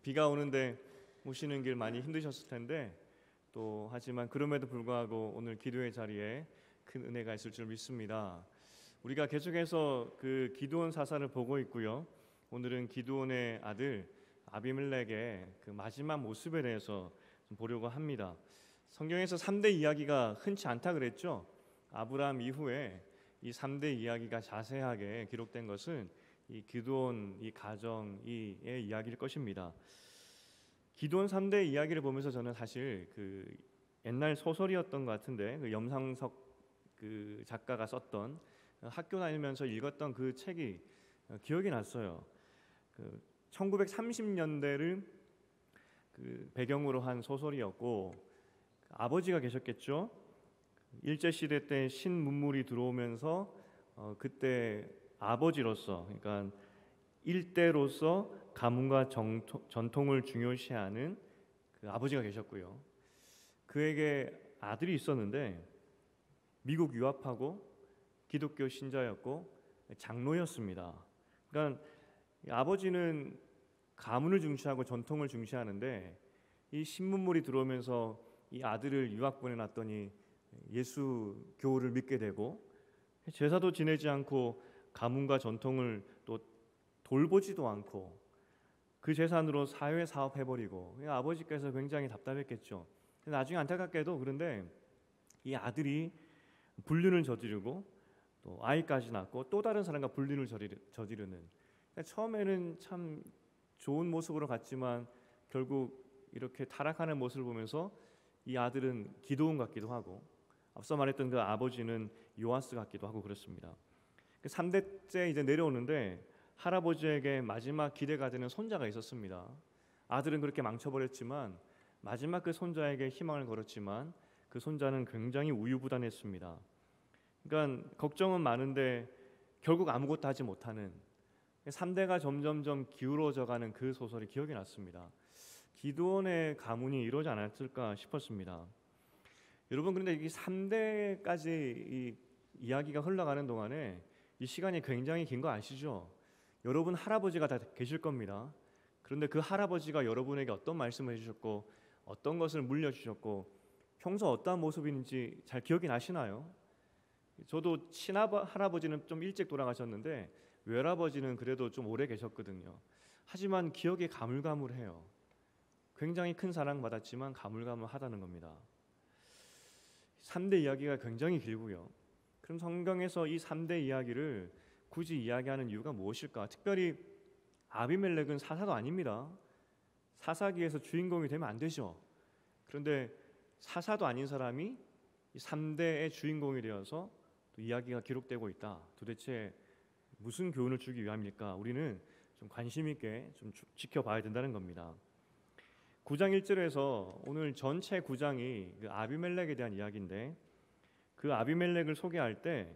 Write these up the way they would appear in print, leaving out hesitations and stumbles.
비가 오는데 오시는 길 많이 힘드셨을 텐데 또 하지만 그럼에도 불구하고 오늘 기도의 자리에 큰 은혜가 있을 줄 믿습니다. 우리가 계속해서 그 기드온 사사를 보고 있고요. 오늘은 기드온의 아들 아비멜렉의 그 마지막 모습에 대해서 좀 보려고 합니다. 성경에서 3대 이야기가 흔치 않다 그랬죠. 아브라함 이후에 이 3대 이야기가 자세하게 기록된 것은 이 기드온 이 가정의 이야기일 것입니다. 기드온 3대 이야기를 보면서 저는 사실 그 옛날 소설이었던 것 같은데 그 염상석 그 작가가 썼던 학교 다니면서 읽었던 그 책이 기억이 났어요. 그 1930년대를 그 배경으로 한 소설이었고 아버지가 계셨겠죠. 일제 시대 때 신문물이 들어오면서 그때 아버지로서 그러니까 일대로서 가문과 전통을 중요시하는 그 아버지가 계셨고요. 그에게 아들이 있었는데 미국 유학하고 기독교 신자였고 장로였습니다. 그러니까 아버지는 가문을 중시하고 전통을 중시하는데 이 신문물이 들어오면서 이 아들을 유학 보내놨더니 예수 교를 믿게 되고 제사도 지내지 않고 가문과 전통을 또 돌보지도 않고 그 재산으로 사회 사업 해버리고 아버지께서 굉장히 답답했겠죠. 나중에 안타깝게도 그런데 이 아들이 불륜을 저지르고 또 아이까지 낳고 또 다른 사람과 불륜을 저지르는 처음에는 참 좋은 모습으로 갔지만 결국 이렇게 타락하는 모습을 보면서 이 아들은 기드온 같기도 하고 앞서 말했던 그 아버지는 요아스 같기도 하고 그렇습니다. 3대째 이제 내려오는데 할아버지에게 마지막 기대가 되는 손자가 있었습니다. 아들은 그렇게 망쳐버렸지만 마지막 그 손자에게 희망을 걸었지만 그 손자는 굉장히 우유부단했습니다. 그러니까 걱정은 많은데 결국 아무것도 하지 못하는 3대가 점점점 기울어져가는 그 소설이 기억이 났습니다. 기드온의 가문이 이러지 않았을까 싶었습니다. 여러분 그런데 이 3대까지 이 이야기가 흘러가는 동안에 이 시간이 굉장히 긴 거 아시죠? 여러분 할아버지가 다 계실 겁니다. 그런데 그 할아버지가 여러분에게 어떤 말씀을 해주셨고 어떤 것을 물려주셨고 평소 어떠한 모습인지 잘 기억이 나시나요? 저도 친할아버지는 좀 일찍 돌아가셨는데 외할아버지는 그래도 좀 오래 계셨거든요. 하지만 기억이 가물가물해요. 굉장히 큰 사랑받았지만 가물가물하다는 겁니다. 3대 이야기가 굉장히 길고요. 그럼 성경에서 이 3대 이야기를 굳이 이야기하는 이유가 무엇일까? 특별히 아비멜렉은 사사도 아닙니다. 사사기에서 주인공이 되면 안 되죠. 그런데 사사도 아닌 사람이 이 3대의 주인공이 되어서 또 이야기가 기록되고 있다. 도대체 무슨 교훈을 주기 위함일까? 우리는 좀 관심 있게 좀 지켜봐야 된다는 겁니다. 9장 1절에서 오늘 전체 9장이 그 아비멜렉에 대한 이야기인데 그 아비멜렉을 소개할 때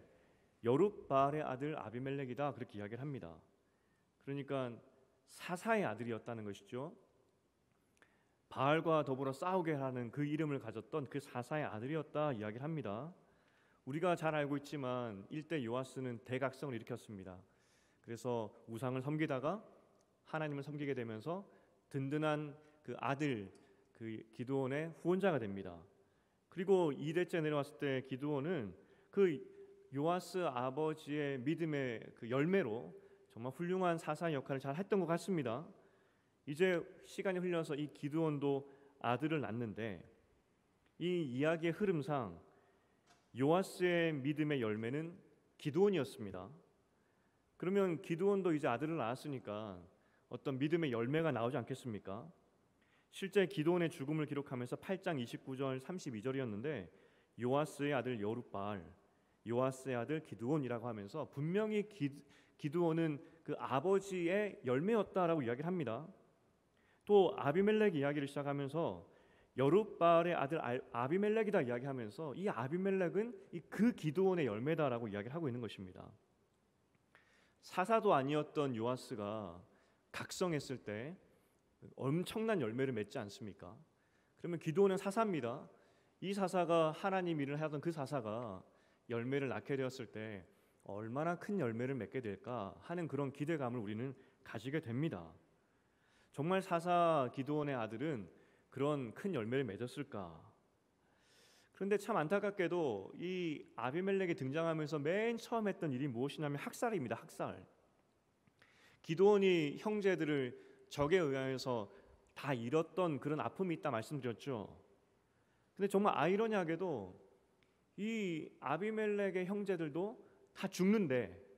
여룻바알의 아들 아비멜렉이다 그렇게 이야기를 합니다. 그러니까 사사의 아들이었다는 것이죠. 바알과 더불어 싸우게 하는 그 이름을 가졌던 그 사사의 아들이었다 이야기를 합니다. 우리가 잘 알고 있지만 일대 요아스는 대각성을 일으켰습니다. 그래서 우상을 섬기다가 하나님을 섬기게 되면서 든든한 그 아들 그 기드온의 후원자가 됩니다. 그리고 2대째 내려왔을 때 기드온은 그 요아스 아버지의 믿음의 그 열매로 정말 훌륭한 사사 역할을 잘 했던 것 같습니다. 이제 시간이 흘러서 이 기드온도 아들을 낳는데 이 이야기의 흐름상 요아스의 믿음의 열매는 기드온이었습니다. 그러면 기드온도 이제 아들을 낳았으니까 어떤 믿음의 열매가 나오지 않겠습니까? 실제 기드온의 죽음을 기록하면서 8장 29절 32절이었는데 요아스의 아들 여룻바알, 요아스의 아들 기드온이라고 하면서 분명히 기드온은 그 아버지의 열매였다라고 이야기를 합니다. 또 아비멜렉 이야기를 시작하면서 여룻바알의 아들 아비멜렉이다 이야기하면서 이 아비멜렉은 그 기드온의 열매다라고 이야기를 하고 있는 것입니다. 사사도 아니었던 요아스가 각성했을 때 엄청난 열매를 맺지 않습니까? 그러면 기드온은 사사입니다. 이 사사가 하나님 일을 하던 그 사사가 열매를 낳게 되었을 때 얼마나 큰 열매를 맺게 될까 하는 그런 기대감을 우리는 가지게 됩니다. 정말 사사 기드온의 아들은 그런 큰 열매를 맺었을까? 그런데 참 안타깝게도 이 아비멜렉이 등장하면서 맨 처음 했던 일이 무엇이냐면 학살입니다. 학살. 기드온이 형제들을 적에 의하여서 다 잃었던 그런 아픔이 있다 말씀드렸죠. 근데 정말 아이러니하게도 이 아비멜렉의 형제들도 다 죽는데,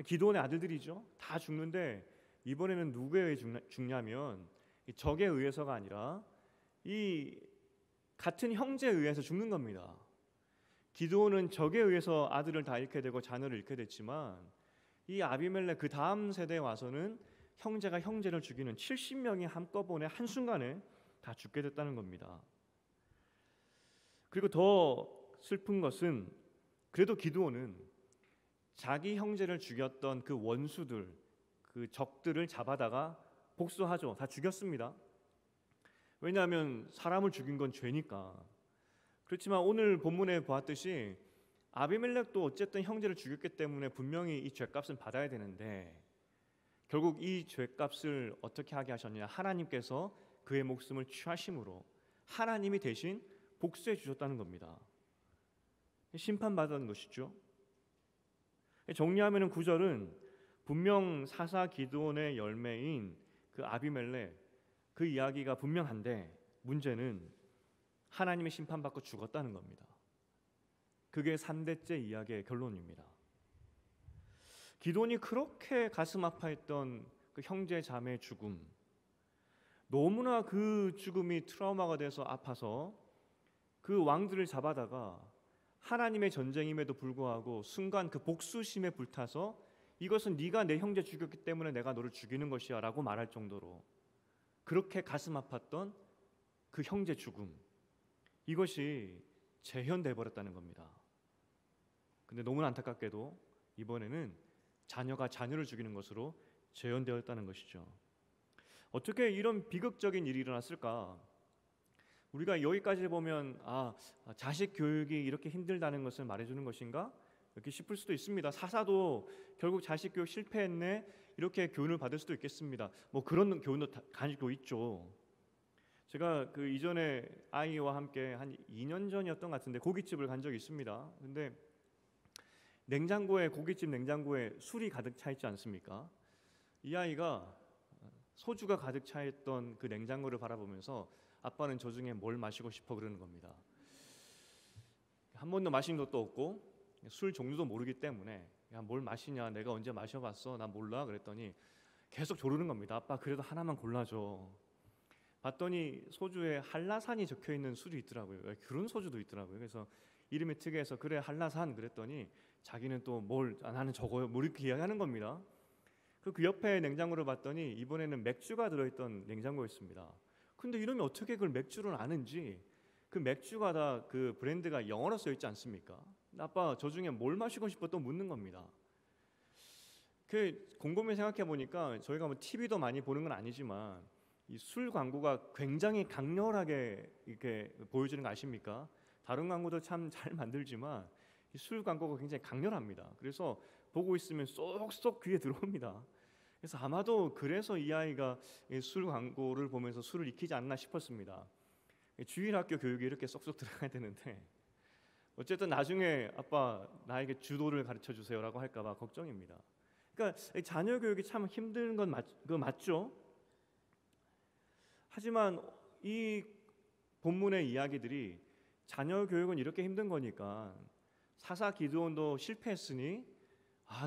기드온의 아들들이죠. 다 죽는데 이번에는 누구에 의해 죽냐면 적에 의해서가 아니라 이 같은 형제에 의해서 죽는 겁니다. 기드온은 적에 의해서 아들을 다 잃게 되고 자녀를 잃게 됐지만 이 아비멜렉 그 다음 세대에 와서는 형제가 형제를 죽이는 70명이 한꺼번에 한순간에 다 죽게 됐다는 겁니다. 그리고 더 슬픈 것은 그래도 기드온은 자기 형제를 죽였던 그 원수들, 그 적들을 잡아다가 복수하죠. 다 죽였습니다. 왜냐하면 사람을 죽인 건 죄니까. 그렇지만 오늘 본문에 보았듯이 아비멜렉도 어쨌든 형제를 죽였기 때문에 분명히 이 죄값은 받아야 되는데 결국 이 죄값을 어떻게 하게 하셨느냐? 하나님께서 그의 목숨을 취하심으로 하나님이 대신 복수해 주셨다는 겁니다. 심판받은 것이죠. 정리하면 구절은 분명 사사 기드온의 열매인 그 아비멜렉, 그 이야기가 분명한데 문제는 하나님의 심판받고 죽었다는 겁니다. 그게 3대째 이야기의 결론입니다. 기드온이 그렇게 가슴 아파했던 그 형제 자매의 죽음, 너무나 그 죽음이 트라우마가 돼서 아파서 그 왕들을 잡아다가 하나님의 전쟁임에도 불구하고 순간 그 복수심에 불타서 이것은 네가 내 형제 죽였기 때문에 내가 너를 죽이는 것이야 라고 말할 정도로 그렇게 가슴 아팠던 그 형제 죽음, 이것이 재현돼 버렸다는 겁니다. 근데 너무나 안타깝게도 이번에는 자녀가 자녀를 죽이는 것으로 재현되었다는 것이죠. 어떻게 이런 비극적인 일이 일어났을까? 우리가 여기까지 보면 자식 교육이 이렇게 힘들다는 것을 말해주는 것인가? 이렇게 싶을 수도 있습니다. 사사도 결국 자식 교육 실패했네 이렇게 교훈을 받을 수도 있겠습니다. 뭐 그런 교훈도 가지고 있죠. 제가 그 이전에 아이와 함께 한 2년 전이었던 것 같은데 고깃집을 간 적이 있습니다. 근데 고깃집 냉장고에 술이 가득 차 있지 않습니까? 이 아이가 소주가 가득 차 있던 그 냉장고를 바라보면서 아빠는 저 중에 뭘 마시고 싶어 그러는 겁니다. 한 번도 마신 것도 없고 술 종류도 모르기 때문에 야, 뭘 마시냐, 내가 언제 마셔봤어, 나 몰라 그랬더니 계속 조르는 겁니다. 아빠 그래도 하나만 골라줘. 봤더니 소주에 한라산이 적혀있는 술이 있더라고요. 그런 소주도 있더라고요. 그래서 이름이 특이해서 그래 한라산 그랬더니 자기는 또 나는 저거요 뭐 이렇게 이야기하는 겁니다. 그 옆에 냉장고를 봤더니 이번에는 맥주가 들어있던 냉장고였습니다. 근데 이러면 어떻게 그걸 맥주를 아는지, 그 맥주가 다 그 브랜드가 영어로 써 있지 않습니까? 아빠 저 중에 뭘 마시고 싶어 또 묻는 겁니다. 그 곰곰이 생각해 보니까 저희가 뭐 TV도 많이 보는 건 아니지만 이 술 광고가 굉장히 강렬하게 이렇게 보여주는 거 아십니까? 다른 광고도 참 잘 만들지만 이 술 광고가 굉장히 강렬합니다. 그래서 보고 있으면 쏙쏙 귀에 들어옵니다. 그래서 아마도 그래서 이 아이가 술 광고를 보면서 술을 익히지 않나 싶었습니다. 주일학교 교육이 이렇게 쏙쏙 들어가야 되는데 어쨌든 나중에 아빠 나에게 주도를 가르쳐 주세요라고 할까 봐 걱정입니다. 그러니까 자녀 교육이 참 힘든 건 맞죠? 하지만 이 본문의 이야기들이 자녀 교육은 이렇게 힘든 거니까 사사 기드온도 실패했으니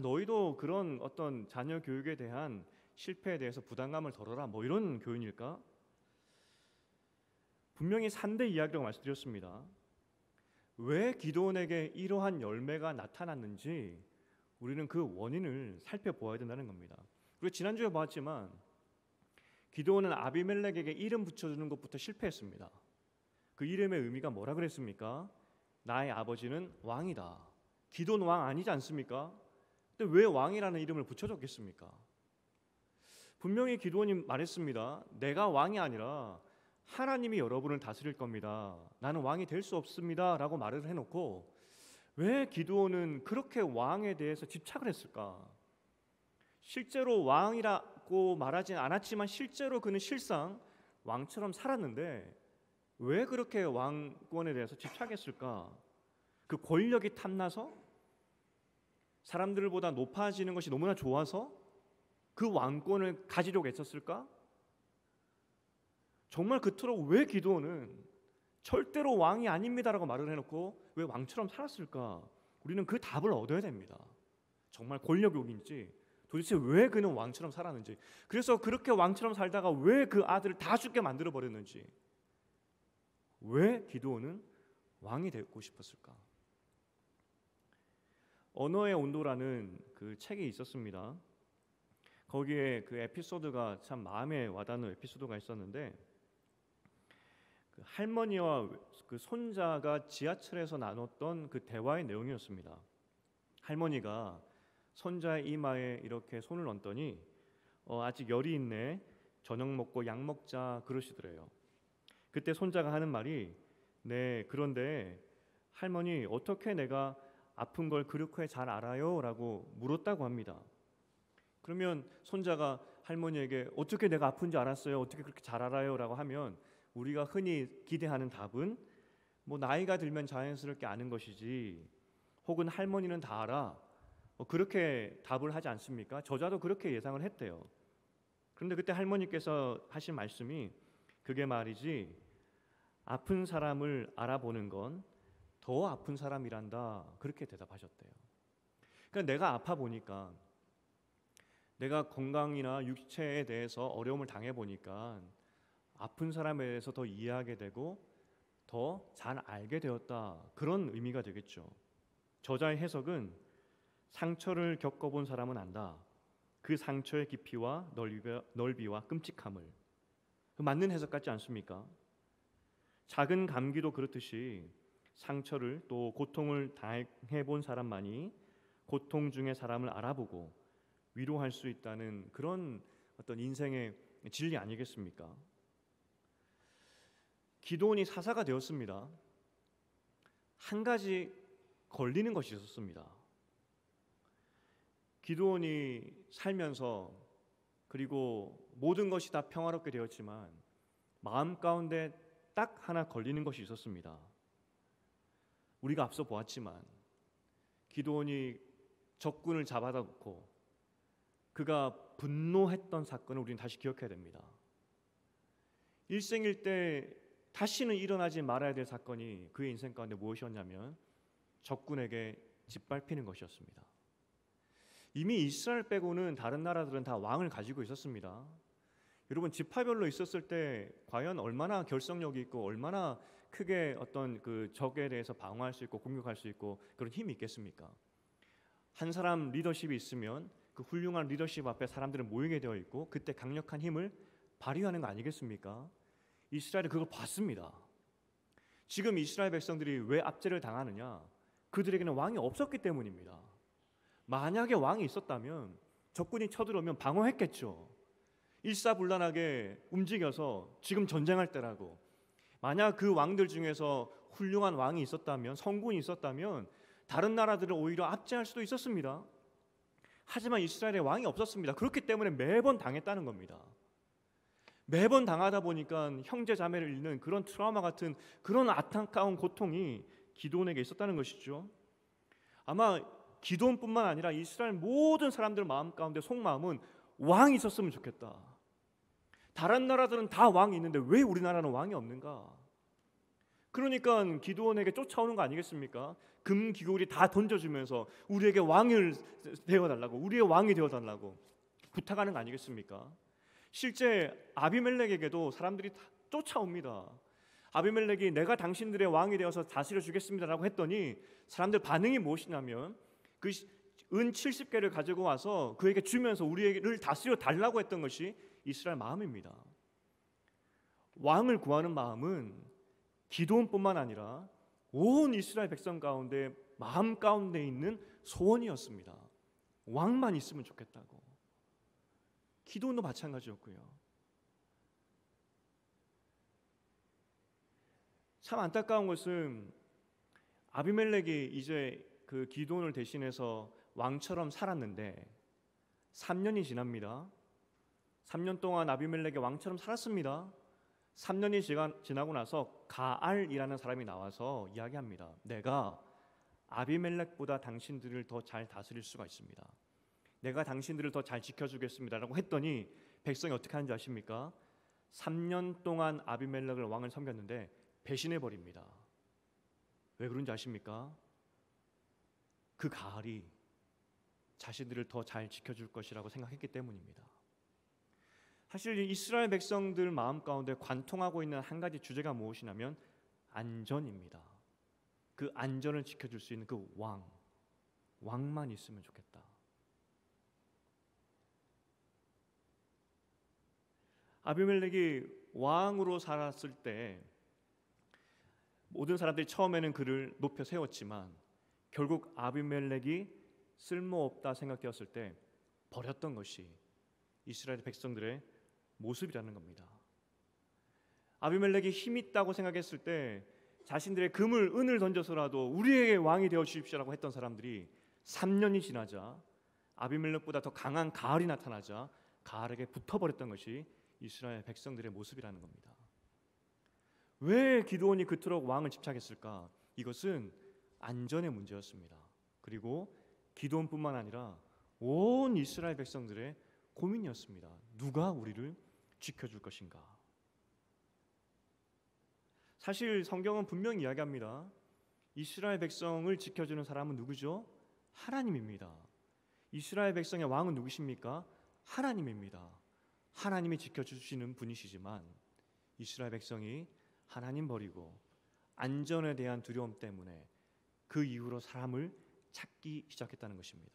너희도 그런 어떤 자녀 교육에 대한 실패에 대해서 부담감을 덜어라 뭐 이런 교훈일까? 분명히 3대 이야기라고 말씀드렸습니다. 왜 기드온에게 이러한 열매가 나타났는지 우리는 그 원인을 살펴보아야 된다는 겁니다. 우리가 지난주에 보았지만 기드온은 아비멜렉에게 이름 붙여주는 것부터 실패했습니다. 그 이름의 의미가 뭐라 그랬습니까? 나의 아버지는 왕이다. 기드온 왕 아니지 않습니까? 근데 왜 왕이라는 이름을 붙여줬겠습니까? 분명히 기드온이 말했습니다. 내가 왕이 아니라 하나님이 여러분을 다스릴 겁니다. 나는 왕이 될 수 없습니다 라고 말을 해놓고 왜 기드온은 그렇게 왕에 대해서 집착을 했을까? 실제로 왕이라 않고 말하진 않았지만 실제로 그는 실상 왕처럼 살았는데 왜 그렇게 왕권에 대해서 집착했을까? 그 권력이 탐나서 사람들보다 높아지는 것이 너무나 좋아서 그 왕권을 가지려고 했었을까? 정말 그토록 왜 기드온은 절대로 왕이 아닙니다라고 말을 해놓고 왜 왕처럼 살았을까? 우리는 그 답을 얻어야 됩니다. 정말 권력욕인지 도대체 왜 그는 왕처럼 살았는지, 그래서 그렇게 왕처럼 살다가 왜 그 아들을 다 죽게 만들어 버렸는지, 왜 기드온은 왕이 되고 싶었을까? 언어의 온도라는 그 책이 있었습니다. 거기에 그 에피소드가 참 마음에 와닿는 에피소드가 있었는데, 그 할머니와 그 손자가 지하철에서 나눴던 그 대화의 내용이었습니다. 할머니가 손자의 이마에 이렇게 손을 얹더니 아직 열이 있네, 저녁 먹고 약 먹자 그러시더래요. 그때 손자가 하는 말이, 네, 그런데 할머니 어떻게 내가 아픈 걸 그렇게 잘 알아요? 라고 물었다고 합니다. 그러면 손자가 할머니에게 어떻게 내가 아픈지 알았어요? 어떻게 그렇게 잘 알아요? 라고 하면 우리가 흔히 기대하는 답은 뭐 나이가 들면 자연스럽게 아는 것이지, 혹은 할머니는 다 알아, 그렇게 답을 하지 않습니까? 저자도 그렇게 예상을 했대요. 그런데 그때 할머니께서 하신 말씀이, 그게 말이지 아픈 사람을 알아보는 건 더 아픈 사람이란다, 그렇게 대답하셨대요. 그러니까 내가 아파 보니까, 내가 건강이나 육체에 대해서 어려움을 당해 보니까 아픈 사람에 대해서 더 이해하게 되고 더 잘 알게 되었다, 그런 의미가 되겠죠. 저자의 해석은 상처를 겪어본 사람은 안다, 그 상처의 깊이와 넓이와 끔찍함을. 맞는 해석 같지 않습니까? 작은 감기도 그렇듯이 상처를 또 고통을 당해본 사람만이 고통 중의 사람을 알아보고 위로할 수 있다는 그런 어떤 인생의 진리 아니겠습니까? 기드온이 사사가 되었습니다. 한 가지 걸리는 것이 있었습니다. 기드온이 살면서, 그리고 모든 것이 다 평화롭게 되었지만 마음 가운데 딱 하나 걸리는 것이 있었습니다. 우리가 앞서 보았지만 기드온이 적군을 잡아다 놓고 그가 분노했던 사건을 우리는 다시 기억해야 됩니다. 일생일대 다시는 일어나지 말아야 될 사건이 그의 인생 가운데 무엇이었냐면 적군에게 짓밟히는 것이었습니다. 이미 이스라엘 빼고는 다른 나라들은 다 왕을 가지고 있었습니다. 여러분, 지파별로 있었을 때 과연 얼마나 결속력이 있고 얼마나 크게 어떤 그 적에 대해서 방어할 수 있고 공격할 수 있고 그런 힘이 있겠습니까? 한 사람 리더십이 있으면 그 훌륭한 리더십 앞에 사람들은 모이게 되어 있고 그때 강력한 힘을 발휘하는 거 아니겠습니까? 이스라엘은 그걸 봤습니다. 지금 이스라엘 백성들이 왜 압제를 당하느냐? 그들에게는 왕이 없었기 때문입니다. 만약에 왕이 있었다면 적군이 쳐들어오면 방어했겠죠. 일사불란하게 움직여서 지금 전쟁할 때라고. 만약 그 왕들 중에서 훌륭한 왕이 있었다면, 성군이 있었다면 다른 나라들을 오히려 압제할 수도 있었습니다. 하지만 이스라엘에 왕이 없었습니다. 그렇기 때문에 매번 당했다는 겁니다. 매번 당하다 보니까 형제 자매를 잃는 그런 트라우마 같은 그런 안타까운 고통이 기드온에게 있었다는 것이죠. 아마 기드온뿐만 아니라 이스라엘 모든 사람들 마음 가운데 속마음은 왕이 있었으면 좋겠다. 다른 나라들은 다 왕이 있는데 왜 우리나라는 왕이 없는가? 그러니까 기드온에게 쫓아오는 거 아니겠습니까? 금기구리 다 던져주면서 우리에게 왕을 되어달라고, 우리의 왕이 되어달라고 부탁하는 거 아니겠습니까? 실제 아비멜렉에게도 사람들이 다 쫓아옵니다. 아비멜렉이 내가 당신들의 왕이 되어서 다스려 주겠습니다라고 했더니 사람들 반응이 무엇이냐면 그 은 70개를 가지고 와서 그에게 주면서 우리를 다스려 달라고 했던 것이 이스라엘 마음입니다. 왕을 구하는 마음은 기드온뿐만 아니라 온 이스라엘 백성 가운데 마음 가운데 있는 소원이었습니다. 왕만 있으면 좋겠다고. 기드온도 마찬가지였고요. 참 안타까운 것은 아비멜렉이 이제 그 기드온을 대신해서 왕처럼 살았는데 3년이 지납니다. 3년 동안 아비멜렉의 왕처럼 살았습니다. 3년이 지나고 나서 가알이라는 사람이 나와서 이야기합니다. 내가 아비멜렉보다 당신들을 더 잘 다스릴 수가 있습니다. 내가 당신들을 더 잘 지켜주겠습니다라고 했더니 백성이 어떻게 하는지 아십니까? 3년 동안 아비멜렉을 왕을 섬겼는데 배신해 버립니다. 왜 그런지 아십니까? 그 가알이 자신들을 더 잘 지켜줄 것이라고 생각했기 때문입니다. 사실 이스라엘 백성들 마음 가운데 관통하고 있는 한 가지 주제가 무엇이냐면 안전입니다. 그 안전을 지켜줄 수 있는 그 왕만 있으면 좋겠다. 아비멜렉이 왕으로 살았을 때 모든 사람들이 처음에는 그를 높여 세웠지만 결국 아비멜렉이 쓸모없다 생각되었을 때 버렸던 것이 이스라엘 백성들의 모습이라는 겁니다. 아비멜렉이 힘 있다고 생각했을 때 자신들의 금을 은을 던져서라도 우리에게 왕이 되어 주십시오라고 했던 사람들이 3년이 지나자 아비멜렉보다 더 강한 가알이 나타나자 가알에게 붙어버렸던 것이 이스라엘 백성들의 모습이라는 겁니다. 왜 기드온이 그토록 왕을 집착했을까? 이것은 안전의 문제였습니다. 그리고 기드온뿐만 아니라 온 이스라엘 백성들의 고민이었습니다. 누가 우리를 지켜줄 것인가? 사실 성경은 분명히 이야기합니다. 이스라엘 백성을 지켜주는 사람은 누구죠? 하나님입니다. 이스라엘 백성의 왕은 누구십니까? 하나님입니다. 하나님이 지켜주시는 분이시지만 이스라엘 백성이 하나님 버리고 안전에 대한 두려움 때문에 그 이후로 사람을 찾기 시작했다는 것입니다.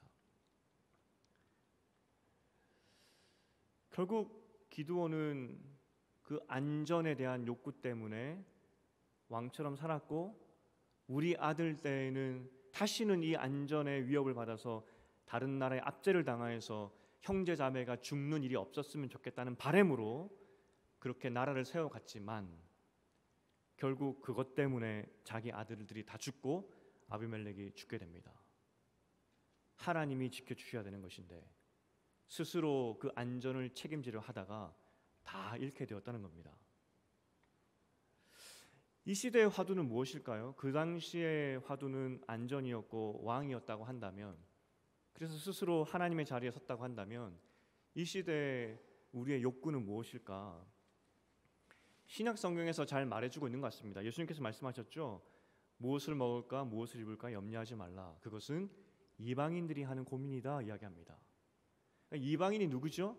결국 기드온은 그 안전에 대한 욕구 때문에 왕처럼 살았고 우리 아들 때에는 다시는 이 안전의 위협을 받아서 다른 나라의 압제를 당하여서 형제 자매가 죽는 일이 없었으면 좋겠다는 바람으로 그렇게 나라를 세워갔지만 결국 그것 때문에 자기 아들들이 다 죽고 아비멜렉이 죽게 됩니다. 하나님이 지켜주셔야 되는 것인데 스스로 그 안전을 책임지려 하다가 다 잃게 되었다는 겁니다. 이 시대의 화두는 무엇일까요? 그 당시의 화두는 안전이었고 왕이었다고 한다면, 그래서 스스로 하나님의 자리에 섰다고 한다면 이 시대의 우리의 욕구는 무엇일까? 신약 성경에서 잘 말해주고 있는 것 같습니다. 예수님께서 말씀하셨죠. 무엇을 먹을까 무엇을 입을까 염려하지 말라. 그것은 이방인들이 하는 고민이다 이야기합니다. 이방인이 누구죠?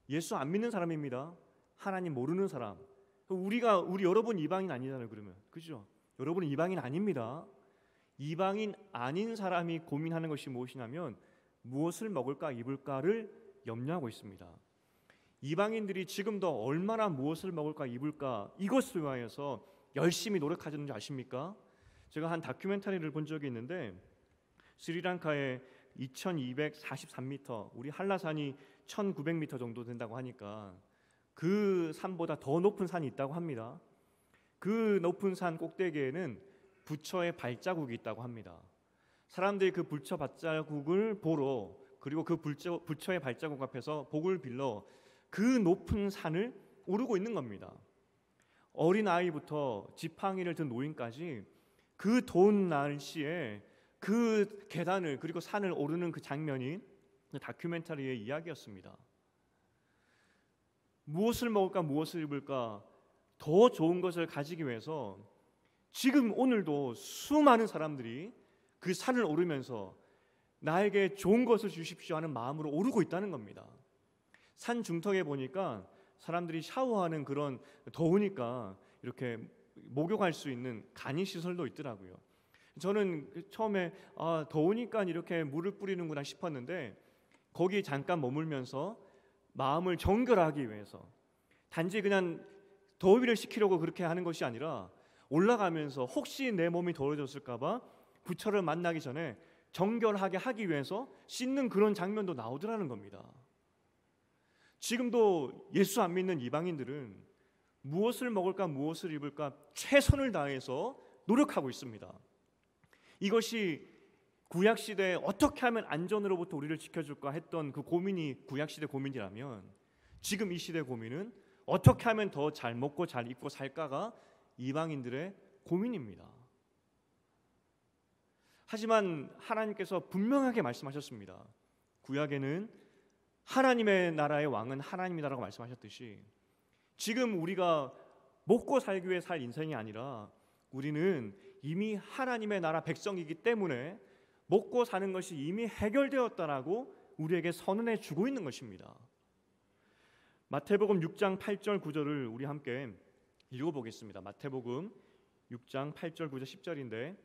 예수 안 믿는 사람입니다. 하나님 모르는 사람. 우리 여러분 이방인 아니잖아요. 그러면 그죠? 여러분은 이방인 아닙니다. 이방인 아닌 사람이 고민하는 것이 무엇이냐면 무엇을 먹을까 입을까를 염려하고 있습니다. 이방인들이 지금도 얼마나 무엇을 먹을까 입을까 이것을 위하여서 열심히 노력하시는지 아십니까? 제가 한 다큐멘터리를 본 적이 있는데 스리랑카의 2243m, 우리 한라산이 1900m 정도 된다고 하니까 그 산보다 더 높은 산이 있다고 합니다. 그 높은 산 꼭대기에는 부처의 발자국이 있다고 합니다. 사람들이 그 부처 발자국을 보러, 그리고 그 부처의 발자국 앞에서 복을 빌러 그 높은 산을 오르고 있는 겁니다. 어린 아이부터 지팡이를 든 노인까지 그 더운 날씨에 그 계단을 그리고 산을 오르는 그 장면이 다큐멘터리의 이야기였습니다. 무엇을 먹을까 무엇을 입을까 더 좋은 것을 가지기 위해서 지금 오늘도 수많은 사람들이 그 산을 오르면서 나에게 좋은 것을 주십시오 하는 마음으로 오르고 있다는 겁니다. 산 중턱에 보니까 사람들이 샤워하는 그런, 더우니까 이렇게 목욕할 수 있는 간이시설도 있더라고요. 저는 처음에 더우니까 이렇게 물을 뿌리는구나 싶었는데 거기 잠깐 머물면서 마음을 정결하기 위해서, 단지 그냥 더위를 식히려고 그렇게 하는 것이 아니라 올라가면서 혹시 내 몸이 더워졌을까 봐 부처를 만나기 전에 정결하게 하기 위해서 씻는 그런 장면도 나오더라는 겁니다. 지금도 예수 안 믿는 이방인들은 무엇을 먹을까 무엇을 입을까 최선을 다해서 노력하고 있습니다. 이것이 구약시대에 어떻게 하면 안전으로부터 우리를 지켜줄까 했던 그 고민이 구약시대 고민이라면 지금 이 시대 고민은 어떻게 하면 더 잘 먹고 잘 입고 살까가 이방인들의 고민입니다. 하지만 하나님께서 분명하게 말씀하셨습니다. 구약에는 하나님의 나라의 왕은 하나님이다라고 말씀하셨듯이 지금 우리가 먹고 살기 위해 살 인생이 아니라 우리는 이미 하나님의 나라 백성이기 때문에 먹고 사는 것이 이미 해결되었다라고 우리에게 선언해 주고 있는 것입니다. 마태복음 6장 8절 9절을 우리 함께 읽어보겠습니다. 마태복음 6장 8절 9절 10절인데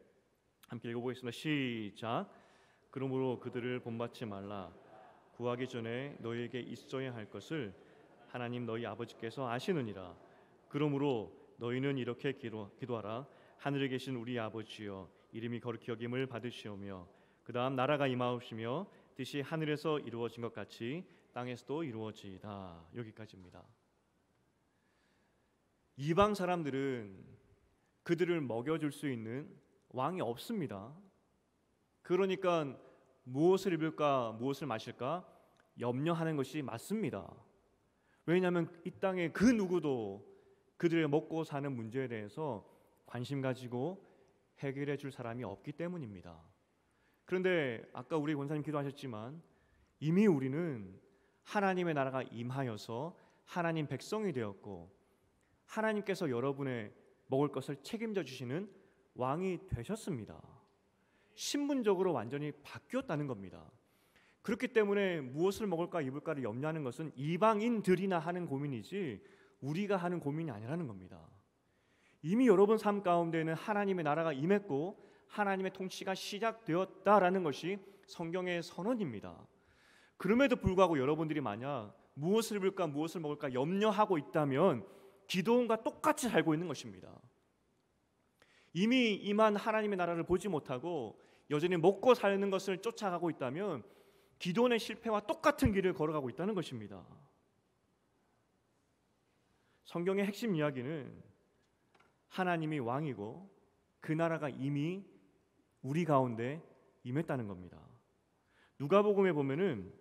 함께 읽어보겠습니다. 시작. 그러므로 그들을 본받지 말라. 구하기 전에 너희에게 있어야 할 것을 하나님 너희 아버지께서 아시느니라. 그러므로 너희는 이렇게 기도하라. 하늘에 계신 우리 아버지여, 이름이 거룩히 여김을 받으시오며 그 다음 나라가 임하옵시며 뜻이 하늘에서 이루어진 것 같이 땅에서도 이루어지이다. 여기까지입니다. 이방 사람들은 그들을 먹여줄 수 있는 왕이 없습니다. 그러니까 무엇을 입을까 무엇을 마실까 염려하는 것이 맞습니다. 왜냐하면 이 땅에 그 누구도 그들의 먹고 사는 문제에 대해서 관심 가지고 해결해 줄 사람이 없기 때문입니다. 그런데 아까 우리 권사님 기도하셨지만 이미 우리는 하나님의 나라가 임하여서 하나님 백성이 되었고 하나님께서 여러분의 먹을 것을 책임져 주시는 왕이 되셨습니다. 신분적으로 완전히 바뀌었다는 겁니다. 그렇기 때문에 무엇을 먹을까 입을까를 염려하는 것은 이방인들이나 하는 고민이지 우리가 하는 고민이 아니라는 겁니다. 이미 여러분 삶 가운데는 하나님의 나라가 임했고 하나님의 통치가 시작되었다라는 것이 성경의 선언입니다. 그럼에도 불구하고 여러분들이 만약 무엇을 입을까 무엇을 먹을까 염려하고 있다면 기도원과 똑같이 살고 있는 것입니다. 이미 임한 하나님의 나라를 보지 못하고 여전히 먹고 사는 것을 쫓아가고 있다면 기도원의 실패와 똑같은 길을 걸어가고 있다는 것입니다. 성경의 핵심 이야기는 하나님이 왕이고 그 나라가 이미 우리 가운데 임했다는 겁니다. 누가복음에 보면은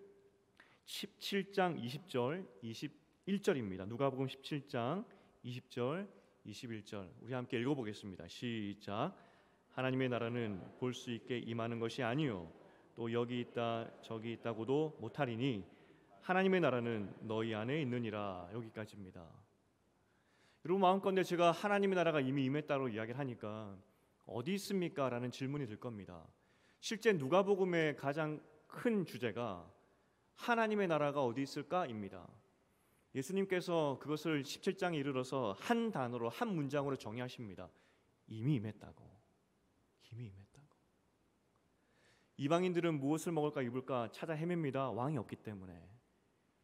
17장 20절 21절입니다. 누가복음 17장 20절 21절 우리 함께 읽어보겠습니다. 시작. 하나님의 나라는 볼 수 있게 임하는 것이 아니요 또 여기 있다 저기 있다고도 못하리니 하나님의 나라는 너희 안에 있느니라. 여기까지입니다. 여러분 마음컨대 제가 하나님의 나라가 이미 임했다고 이야기를 하니까 어디 있습니까? 라는 질문이 들 겁니다. 실제 누가복음의 가장 큰 주제가 하나님의 나라가 어디 있을까입니다. 예수님께서 그것을 17장에 이르러서 한 단어로 한 문장으로 정의하십니다. 이미 임했다고. 이미 임했다고. 이방인들은 무엇을 먹을까 입을까 찾아 헤맵니다. 왕이 없기 때문에.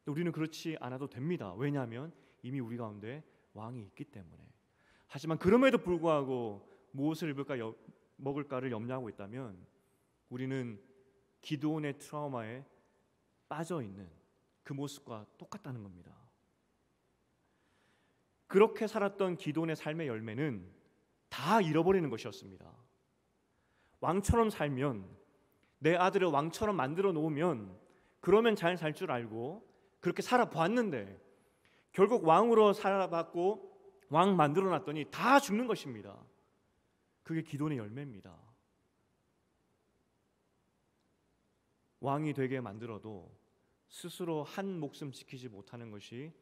우리는 그렇지 않아도 됩니다. 왜냐하면 이미 우리 가운데 왕이 있기 때문에. 하지만 그럼에도 불구하고 무엇을 입을까 먹을까를 염려하고 있다면 우리는 기드온의 트라우마에 빠져 있는 그 모습과 똑같다는 겁니다. 그렇게 살았던 기드온의 삶의 열매는 다 잃어버리는 것이었습니다. 왕처럼 살면 내 아들을 왕처럼 만들어 놓으면 그러면 잘 살 줄 알고 그렇게 살아보았는데 결국 왕으로 살아봤고 왕 만들어 놨더니 다 죽는 것입니다. 그게 기드온의 열매입니다. 왕이 되게 만들어도 스스로 한 목숨 지키지 못하는 것이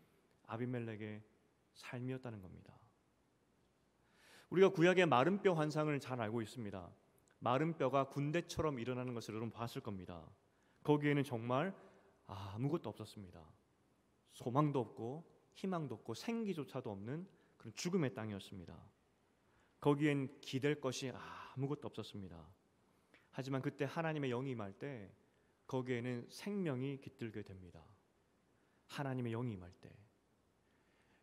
아비멜렉의 삶이었다는 겁니다. 우리가 구약의 마른 뼈 환상을 잘 알고 있습니다. 마른 뼈가 군대처럼 일어나는 것을 여러분 봤을 겁니다. 거기에는 정말 아무것도 없었습니다. 소망도 없고 희망도 없고 생기조차도 없는 그런 죽음의 땅이었습니다. 거기엔 기댈 것이 아무것도 없었습니다. 하지만 그때 하나님의 영이 임할 때 거기에는 생명이 깃들게 됩니다. 하나님의 영이 임할 때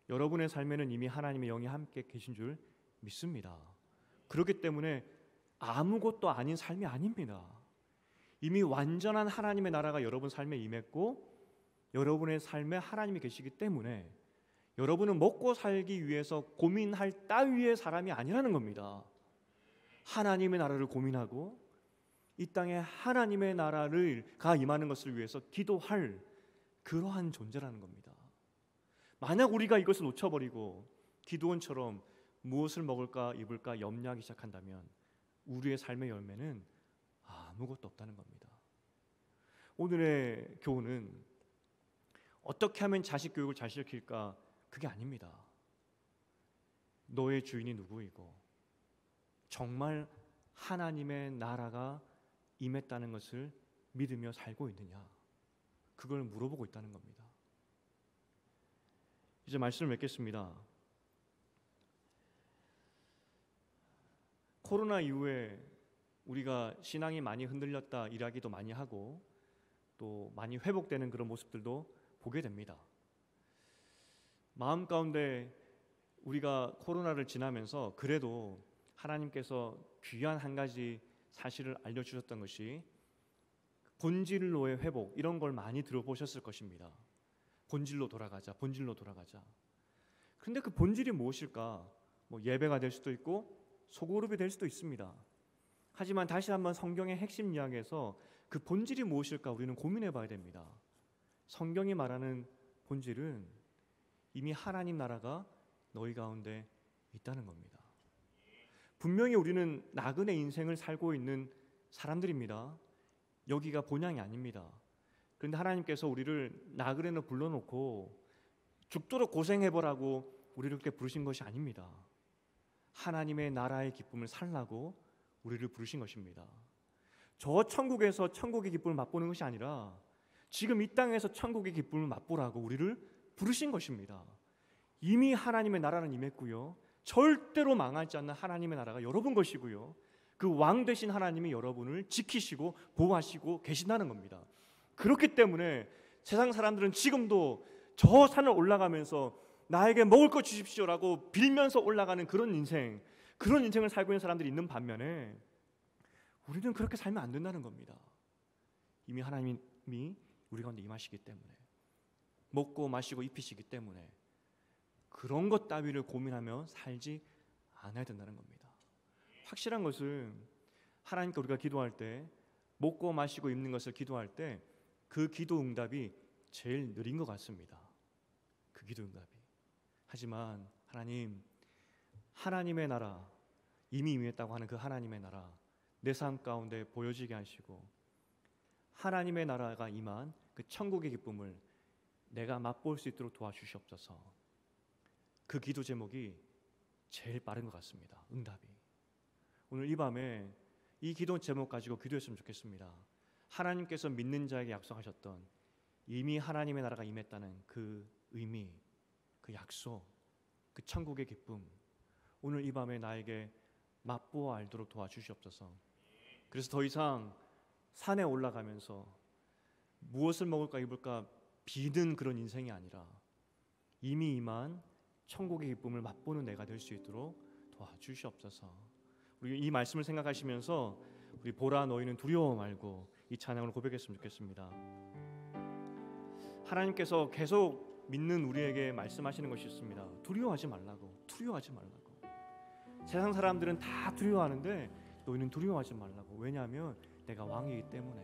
여러분의 삶에는 이미 하나님의 영이 함께 계신 줄 믿습니다. 그렇기 때문에 아무것도 아닌 삶이 아닙니다. 이미 완전한 하나님의 나라가 여러분 삶에 임했고 여러분의 삶에 하나님이 계시기 때문에 여러분은 먹고 살기 위해서 고민할 따위의 사람이 아니라는 겁니다. 하나님의 나라를 고민하고 이 땅에 하나님의 나라가 임하는 것을 위해서 기도할 그러한 존재라는 겁니다. 만약 우리가 이것을 놓쳐버리고 기드온처럼 무엇을 먹을까 입을까 염려하기 시작한다면 우리의 삶의 열매는 아무것도 없다는 겁니다. 오늘의 교훈은 어떻게 하면 자식 교육을 잘 시킬까? 그게 아닙니다. 너의 주인이 누구이고 정말 하나님의 나라가 임했다는 것을 믿으며 살고 있느냐, 그걸 물어보고 있다는 겁니다. 이제 말씀을 맺겠습니다. 코로나 이후에 우리가 신앙이 많이 흔들렸다 이야기도 많이 하고 또 많이 회복되는 그런 모습들도 보게 됩니다. 마음 가운데 우리가 코로나를 지나면서 그래도 하나님께서 귀한 한 가지 사실을 알려주셨던 것이 본질로의 회복, 이런 걸 많이 들어보셨을 것입니다. 본질로 돌아가자, 본질로 돌아가자. 그런데 그 본질이 무엇일까? 예배가 될 수도 있고 소그룹이 될 수도 있습니다. 하지만 다시 한번 성경의 핵심 이야기에서 그 본질이 무엇일까 우리는 고민해 봐야 됩니다. 성경이 말하는 본질은 이미 하나님 나라가 너희 가운데 있다는 겁니다. 분명히 우리는 나그네 인생을 살고 있는 사람들입니다. 여기가 본향이 아닙니다. 그런데 하나님께서 우리를 나그네로 불러놓고 죽도록 고생해보라고 우리를 그렇게 부르신 것이 아닙니다. 하나님의 나라의 기쁨을 살라고 우리를 부르신 것입니다. 저 천국에서 천국의 기쁨을 맛보는 것이 아니라 지금 이 땅에서 천국의 기쁨을 맛보라고 우리를 부르신 것입니다. 이미 하나님의 나라는 임했고요, 절대로 망하지 않는 하나님의 나라가 여러분 것이고요, 그 왕 되신 하나님이 여러분을 지키시고 보호하시고 계신다는 겁니다. 그렇기 때문에 세상 사람들은 지금도 저 산을 올라가면서 나에게 먹을 것 주십시오라고 빌면서 올라가는 그런 인생을 살고 있는 사람들이 있는 반면에 우리는 그렇게 살면 안 된다는 겁니다. 이미 하나님이 우리 가운데 임하시기 때문에, 먹고 마시고 입히시기 때문에 그런 것 따위를 고민하며 살지 않아야 된다는 겁니다. 확실한 것은 하나님께 우리가 기도할 때, 먹고 마시고 입는 것을 기도할 때 그 기도 응답이 제일 느린 것 같습니다. 그 기도 응답이. 하지만 하나님의 나라, 이미 임했다고 하는 그 하나님의 나라 내 삶 가운데 보여지게 하시고 하나님의 나라가 임한 그 천국의 기쁨을 내가 맛볼 수 있도록 도와주시옵소서. 그 기도 제목이 제일 빠른 것 같습니다. 응답이. 오늘 이 밤에 이 기도 제목 가지고 기도했으면 좋겠습니다. 하나님께서 믿는 자에게 약속하셨던 이미 하나님의 나라가 임했다는 그 의미, 그 약속, 그 천국의 기쁨, 오늘 이 밤에 나에게 맛보아 알도록 도와주시옵소서. 그래서 더 이상 산에 올라가면서 무엇을 먹을까 입을까 비는 그런 인생이 아니라 이미 임한 천국의 기쁨을 맛보는 내가 될 수 있도록 도와주시옵소서. 우리 이 말씀을 생각하시면서 우리 보라 너희는 두려워 말고 이 찬양을 고백했으면 좋겠습니다. 하나님께서 계속 믿는 우리에게 말씀하시는 것이 있습니다. 두려워하지 말라고, 두려워하지 말라고. 세상 사람들은 다 두려워하는데 너희는 두려워하지 말라고. 왜냐하면 내가 왕이기 때문에.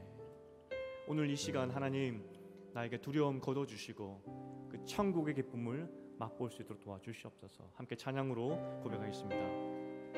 오늘 이 시간 하나님 나에게 두려움 걷어주시고 그 천국의 기쁨을 맛볼 수 있도록 도와주시옵소서. 함께 찬양으로 고백하겠습니다.